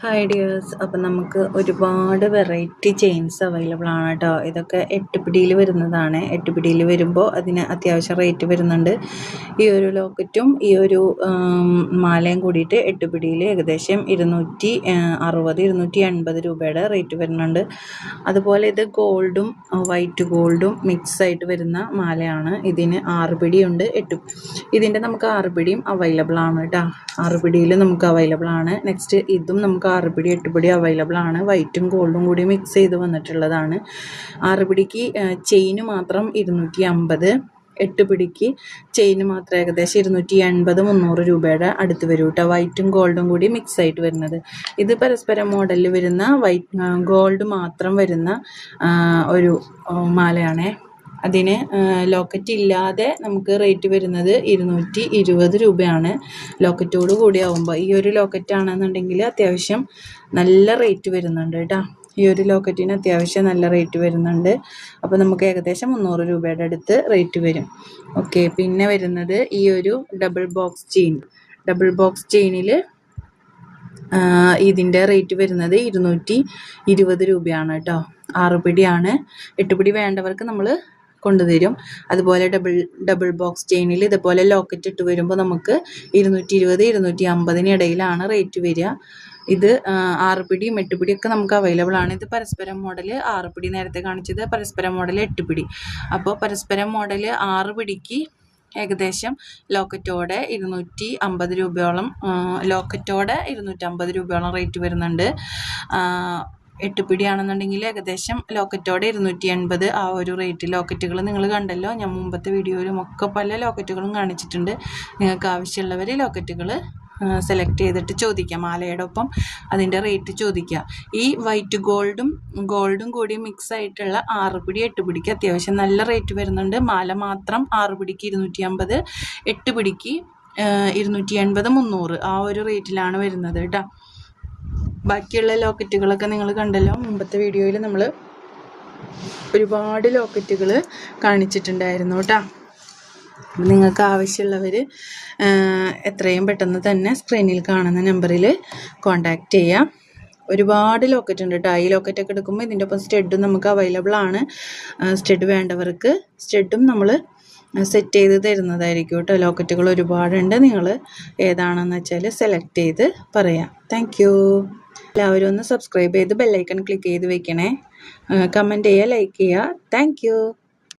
Hi dears. അപ്പം നമുക്ക് ഒരുപാട് വെറൈറ്റി ചെയിൻസ് അവൈലബിൾ ആണ് കേട്ടോ. ഇതൊക്കെ 8 പിടിയിൽ വരുന്നതാണ്. 8 പിടിയിൽ വരുമ്പോൾ അതിന് അത്യാവശ്യം റേറ്റ് വരുന്നുണ്ട്. ഈ ഒരു ലോക്കറ്റും ഈ ഒരു മാലയും കൂടിയിട്ട് 8 പിടിയിൽ ഏകദേശം 260 280 രൂപയുടെ റേറ്റ് വരുന്നുണ്ട്. അതുപോലെ ഇത് ഗോൾഡും വൈറ്റ് ഗോൾഡും മിക്സ് ആയിട്ട് വരുന്ന മാലയാണ്. ഇതിന് 6 പിടിയുണ്ട്. ഇതിൻ്റെ നമുക്ക് 6 പിടിയും അവൈലബിൾ ആണ് കേട്ടോ. 6 പിടിയിൽ നമുക്ക് അവൈലബിൾ ആണ്. നെക്സ്റ്റ് ഇതും നമുക്ക് 6 പിടി 8 പിടി അവൈലബിൾ ആണ്. വൈറ്റും ഗോൾഡും കൂടി മിക്സ് ചെയ്ത് വന്നിട്ടുള്ളതാണ്. 6 പിടിക്ക് ചെയിന് മാത്രം 250, 8 പിടിക്ക് ചെയിന് മാത്രം ഏകദേശം 280 300 രൂപയുടെ അടുത്ത് വരും കേട്ടോ. വൈറ്റും ഗോൾഡും കൂടി മിക്സ് ആയിട്ട് വരുന്നത്. ഇത് പരസ്പരം മോഡലിൽ വരുന്ന ഗോൾഡ് മാത്രം വരുന്ന ഒരു മാലയാണേ. അതിന് ലോക്കറ്റ് ഇല്ലാതെ നമുക്ക് റേറ്റ് വരുന്നത് 220 രൂപയാണ്. ലോക്കറ്റോട് കൂടി ആവുമ്പോൾ ഈ ഒരു ലോക്കറ്റ് ആണെന്നുണ്ടെങ്കിൽ അത്യാവശ്യം നല്ല റേറ്റ് വരുന്നുണ്ട് കേട്ടോ. ഈ ഒരു ലോക്കറ്റിന് അത്യാവശ്യം നല്ല റേറ്റ് വരുന്നുണ്ട്. അപ്പോൾ നമുക്ക് ഏകദേശം 300 രൂപയുടെ അടുത്ത് റേറ്റ് വരും. ഓക്കെ, പിന്നെ വരുന്നത് ഈ ഒരു ഡബിൾ ബോക്സ് ചെയിനിൽ ഇതിൻ്റെ റേറ്റ് വരുന്നത് 220 രൂപയാണ് കേട്ടോ. 6 പിടിയാണ്. 8 പിടി വേണ്ടവർക്ക് നമ്മൾ കൊണ്ടുതരും. അതുപോലെ ഡബിൾ ബോക്സ് ചെയിനിൽ ഇതുപോലെ ലോക്കറ്റ് ഇട്ട് വരുമ്പോൾ നമുക്ക് 220 250 ഇടയിലാണ് റേറ്റ് വരിക. ഇത് 6 പിടിയും 8 പിടിയൊക്കെ നമുക്ക് അവൈലബിൾ ആണ്. ഇത് പരസ്പരം മോഡൽ 6 പിടി, നേരത്തെ കാണിച്ചത് പരസ്പരം മോഡൽ 8 പിടി. അപ്പോൾ പരസ്പരം മോഡൽ 6 പിടിക്ക് ഏകദേശം ലോക്കറ്റോടെ 250 രൂപയോളം റേറ്റ് വരുന്നുണ്ട്. 8 പിടിയാണെന്നുണ്ടെങ്കിൽ ഏകദേശം ലോക്കറ്റോടെ 280 ആ ഒരു റേറ്റ്. ലോക്കറ്റുകൾ നിങ്ങൾ കണ്ടല്ലോ, ഞാൻ മുമ്പത്തെ വീഡിയോയിലും ഒക്കെ പല ലോക്കറ്റുകളും കാണിച്ചിട്ടുണ്ട്. നിങ്ങൾക്ക് ആവശ്യമുള്ളവർ ലോക്കറ്റുകൾ സെലക്ട് ചെയ്തിട്ട് ചോദിക്കാം. മാലയുടെ ഒപ്പം അതിൻ്റെ റേറ്റ് ചോദിക്കുക. ഈ വൈറ്റ് ഗോൾഡും കൂടി മിക്സ് ആയിട്ടുള്ള 6 പിടി 8 പിടിക്ക് അത്യാവശ്യം നല്ല റേറ്റ് വരുന്നുണ്ട്. മാല മാത്രം 6 പിടിക്ക് 250, 8 പിടിക്ക് 280 300 ആ ഒരു റേറ്റിലാണ് വരുന്നത് കേട്ടോ. ബാക്കിയുള്ള ലോക്കറ്റുകളൊക്കെ നിങ്ങൾ കണ്ടല്ലോ, മുമ്പത്തെ വീഡിയോയിൽ നമ്മൾ ഒരുപാട് ലോക്കറ്റുകൾ കാണിച്ചിട്ടുണ്ടായിരുന്നു കേട്ടോ. നിങ്ങൾക്ക് ആവശ്യമുള്ളവർ എത്രയും പെട്ടെന്ന് തന്നെ സ്ക്രീനിൽ കാണുന്ന നമ്പറിൽ കോൺടാക്റ്റ് ചെയ്യാം. ഒരുപാട് ലോക്കറ്റ് ഉണ്ട് കേട്ടോ. ഈ ലോക്കറ്റൊക്കെ എടുക്കുമ്പോൾ ഇതിൻ്റെ ഒപ്പം സ്റ്റഡും നമുക്ക് അവൈലബിൾ ആണ്. സ്റ്റഡ് വേണ്ടവർക്ക് സ്റ്റഡും നമ്മൾ സെറ്റ് ചെയ്ത് തരുന്നതായിരിക്കും കേട്ടോ. ലോക്കറ്റുകൾ ഒരുപാടുണ്ട്. നിങ്ങൾ ഏതാണെന്ന് വെച്ചാൽ സെലക്ട് ചെയ്ത് പറയാം. Thank you. എല്ലാവരും ഒന്ന് സബ്സ്ക്രൈബ് ചെയ്ത് ബെല്ലൈക്കൺ ക്ലിക്ക് ചെയ്ത് വെക്കണേ. കമൻറ്റ് ചെയ്യുക, ലൈക്ക് ചെയ്യുക. Thank you.